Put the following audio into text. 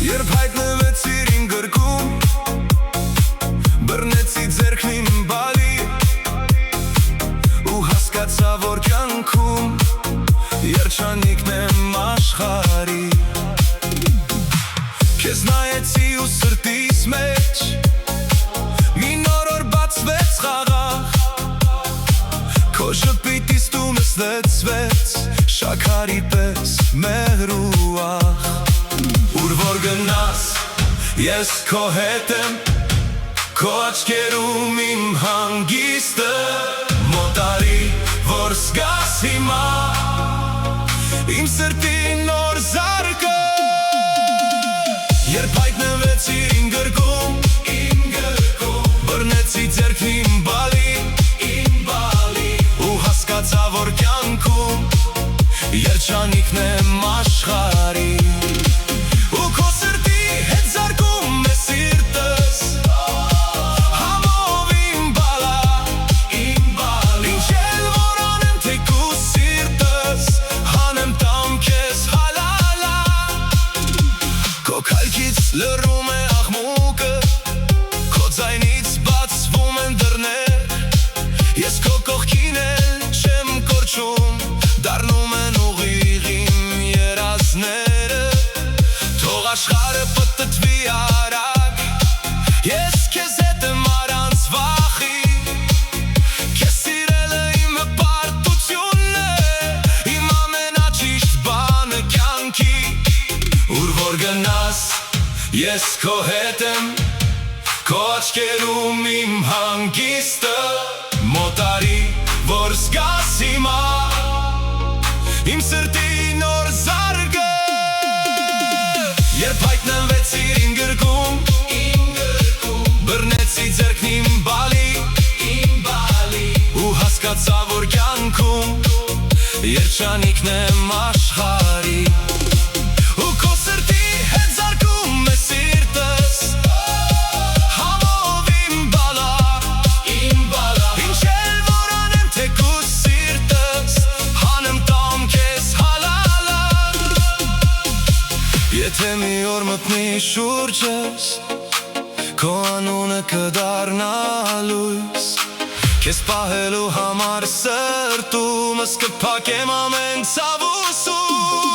Երբ հայտնվեցիր իմ գրկում, բռնեցի ձեռքն իմ բալի ու հասկացա, որ կյանքում երջանիկն եմ աշխարհի։ Քեզ նայեցի ու սրտիս մեջ մի նոր օր բացվեց խաղաղ, քո շփիտից տունս լցվեց շաքարի պես մեղր ու աղ։ Ուր որ գնաս, ես քո հետ եմ, քո աչքերում իմ հանգիստը, մոտարի, որ զգաս հիմա իմ սրտի նոր զարկը։ Երբ հայտնվեցիր իմ գրկում, բռնեցի ձեռքն իմ բալի ու հասկացա, որ կյանքում երջանիկն եմ աշխարհի։ Ու քո սրտի հետ զարկում է սիրտս, համով իմ բալա, ինչ էլ որ անեմ թեկուզ սիրտս, հանեմ տամ քեզ հալալա։ Քո քալքից լռում է աղմուկը, քո ձայնից բացվում են դռներ, ես քո կողքին էլ չեմ կորչում, դառնում են ուղիղ իմ երազները։ Թող աշխարհը պտտվի արագ, ես քեզ հետ եմ առանց վախի, քեզ սիրելը իմ պարտությունն է, իմ ամենաճիշտ բանը կյանքի։ Ուր որ գնաս, ես քո հետ եմ, քո աչքերում իմ հանգիստը, մոտարի, որ զգաս հիմա իմ սրտի նոր զարկը։ Երբ հայտնվեցիր իմ գրկում, բռնեցի ձեռքն իմ բալի ու հասկացա, որ կյանքում երջանիկն եմ աշխարհի։ Ու քո սրտի հետ զարկում է սիրտս, համով իմ բալա, ինչ էլ որ անեմ թեկուզ սիրտս, հանեմ տամ քեզ հալալա։ Եթե մի օր մտնի շուրջս, քո անունը կդառնա լույս, քեզ պահելու համար սրտումս կփակեմ ամեն ցավ ու սուս։